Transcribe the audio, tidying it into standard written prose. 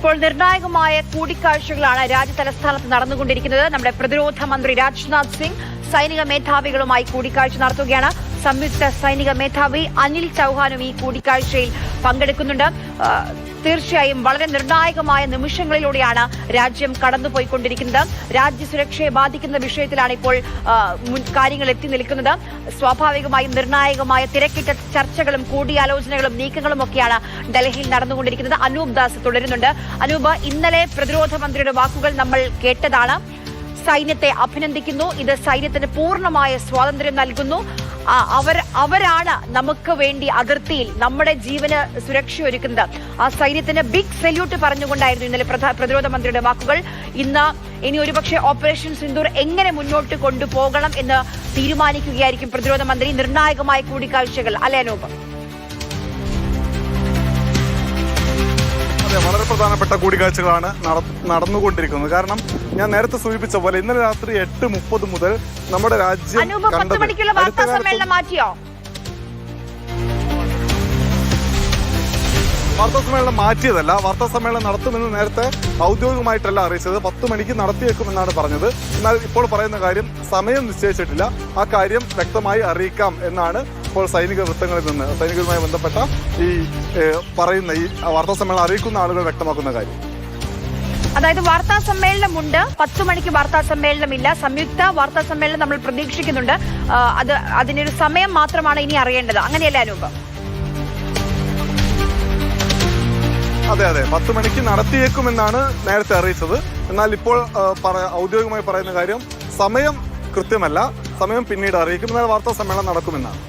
ഇപ്പോൾ നിർണായകമായ കൂടിക്കാഴ്ചകളാണ് രാജ്യതലസ്ഥാനത്ത് നടന്നുകൊണ്ടിരിക്കുന്നത്. നമ്മുടെ പ്രതിരോധ മന്ത്രി രാജ്നാഥ് സിംഗ് സൈനിക മേധാവികളുമായി കൂടിക്കാഴ്ച നടത്തുകയാണ്. സംയുക്ത സൈനിക മേധാവി അനിൽ ചൌഹാനും ഈ കൂടിക്കാഴ്ചയിൽ പങ്കെടുക്കുന്നുണ്ട്. തീർച്ചയായും വളരെ നിർണായകമായ നിമിഷങ്ങളിലൂടെയാണ് രാജ്യം കടന്നുപോയിക്കൊണ്ടിരിക്കുന്നത്. രാജ്യസുരക്ഷയെ ബാധിക്കുന്ന വിഷയത്തിലാണ് ഇപ്പോൾ കാര്യങ്ങൾ എത്തി നിൽക്കുന്നത്. സ്വാഭാവികമായും നിർണായകമായ തിരക്കിട്ട ചർച്ചകളും കൂടിയാലോചനകളും നീക്കങ്ങളും ഒക്കെയാണ് ഡൽഹിയിൽ നടന്നുകൊണ്ടിരിക്കുന്നത്. അനൂപ് ദാസ് തുടരുന്നുണ്ട്. അനൂപ്, ഇന്നലെ പ്രതിരോധ മന്ത്രിയുടെ വാക്കുകൾ നമ്മൾ കേട്ടതാണ്. സൈന്യത്തെ അഭിനന്ദിക്കുന്നു, ഇത് സൈന്യത്തിന് പൂർണ്ണമായ സ്വാതന്ത്ര്യം നൽകുന്നു, അവരാണ് നമുക്ക് വേണ്ടി അതിർത്തിയിൽ നമ്മുടെ ജീവന് സുരക്ഷയൊരുക്കുന്നത്. ആ സൈന്യത്തിന് ബിഗ് സല്യൂട്ട് പറഞ്ഞുകൊണ്ടായിരുന്നു ഇന്നലെ പ്രതിരോധ മന്ത്രിയുടെ വാക്കുകൾ. ഇനി ഒരുപക്ഷെ ഓപ്പറേഷൻ സിന്ദൂർ എങ്ങനെ മുന്നോട്ട് കൊണ്ടുപോകണം എന്ന് തീരുമാനിക്കുകയായിരിക്കും പ്രതിരോധ മന്ത്രി. നിർണായകമായ കൂടിക്കാഴ്ചകൾ അല്ലേ അനൂപ്? വളരെ പ്രധാനപ്പെട്ട കൂടിക്കാഴ്ചകളാണ് നടന്നുകൊണ്ടിരിക്കുന്നത്. കാരണം ഞാൻ നേരത്തെ സൂചിപ്പിച്ച പോലെ ഇന്നലെ രാത്രി 8:30 മുതൽ നമ്മുടെ രാജ്യം വാർത്താ സമ്മേളനം മാറ്റിയതല്ല. വാർത്താ സമ്മേളനം നടത്തുമെന്ന് നേരത്തെ ഔദ്യോഗികമായിട്ടല്ല അറിയിച്ചത്. 10 മണിക്ക് നടത്തിയേക്കുമെന്നാണ് പറഞ്ഞത്. എന്നാൽ ഇപ്പോൾ പറയുന്ന കാര്യം സമയം നിശ്ചയിച്ചിട്ടില്ല. ആ കാര്യം വ്യക്തമായി അറിയിക്കാം എന്നാണ് ഇപ്പോൾ സൈനിക വൃത്തങ്ങളിൽ നിന്ന് സൈനികരുമായി ബന്ധപ്പെട്ട ഈ വാർത്താ സമ്മേളനം അറിയിക്കുന്ന ആളുകൾ വ്യക്തമാക്കുന്ന കാര്യം. അതായത് വാർത്താ സമ്മേളനമുണ്ട്, 10 മണിക്ക് വാർത്താ സമ്മേളനമില്ല. സംയുക്ത വാർത്താ സമ്മേളനം നമ്മൾ പ്രതീക്ഷിക്കുന്നുണ്ട്. അതിനൊരു സമയം മാത്രമാണ് ഇനി അറിയേണ്ടത്. അങ്ങനെയല്ലേ അനൂപ്? അതെ, 10 മണിക്ക് നടത്തിയേക്കുമെന്നാണ് നേരത്തെ അറിയിച്ചത്. എന്നാൽ ഇപ്പോൾ ഔദ്യോഗികമായി പറയുന്ന കാര്യം സമയം കൃത്യമല്ല, സമയം പിന്നീട് അറിയിക്കും. എന്നാൽ വാർത്താ സമ്മേളനം നടക്കുമെന്നാണ്.